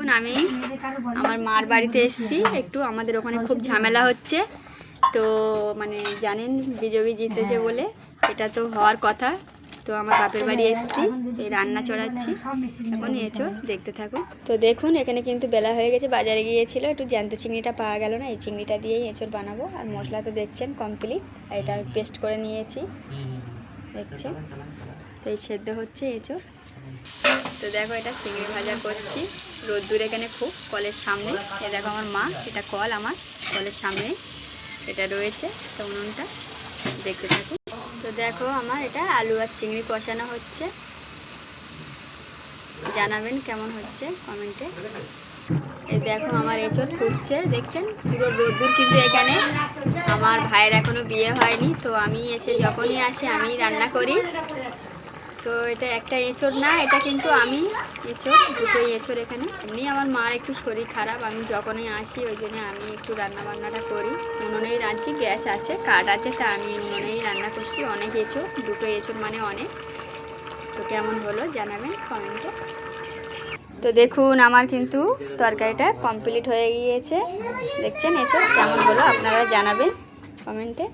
এখন আমি আমার মার বাড়িতে এসেছি, একটু আমাদের ওখানে খুব ঝামেলা হচ্ছে। তো মানে জানেন বিজেপি জিতেছে বলে, এটা তো হওয়ার কথা। তো আমার বাপের বাড়ি এসেছি, এই রান্না চড়াচ্ছি। এখন এঁচোড় দেখতে থাকুন। তো দেখুন এখানে কিন্তু বেলা হয়ে গেছে, বাজারে গিয়েছিল, একটু জ্যান্ত চিংড়িটা পাওয়া গেল না, এই চিংড়িটা দিয়েই এঁচোড় বানাবো। আর মশলা তো দেখছেন কমপ্লিট, এটা পেস্ট করে নিয়েছি দেখছেন। তো এই সেদ্ধ হচ্ছে এঁচোড়। তো দেখো এটা চিংড়ি ভাজা করছি, রোদ্দুর এখানে খুব, কলের সামনে। এ দেখো আমার মা, এটা কল আমার কলের সামনে এটা রয়েছে, তো উনুনটা দেখতে থাকুন। তো দেখো আমার এটা আলু আর চিংড়ি কষানো হচ্ছে, জানাবেন কেমন হচ্ছে কমেন্টে। এই দেখো আমার এঁচোড় ফুটছে দেখছেন, পুরো রোদ্দুর কিন্তু এখানে। আমার ভাইয়ের এখনো বিয়ে হয়নি, তো আমি এসে যখনই আসি আমি রান্না করি। তো এটা একটা এঁচোড় না, এটা কিন্তু আমি এঁচোড়, দুটোই এঁচোড় এখানে। এমনি আমার মার একটু শরীর খারাপ, আমি যখনই আসি ওই জন্য আমি একটু রান্না বান্নাটা করি। উনুনেই রাঁধছি, গ্যাস আছে, কাঠ আছে, তা আমি উনুনেই রান্না করছি। অনেক এঁচোড়, দুটো এঁচোড় মানে অনেক। তো কেমন হলো জানাবেন কমেন্টে। তো দেখুন আমার কিন্তু তরকারিটা কমপ্লিট হয়ে গিয়েছে দেখছেন। এঁচোড় কেমন হলো আপনারা জানাবেন কমেন্টে।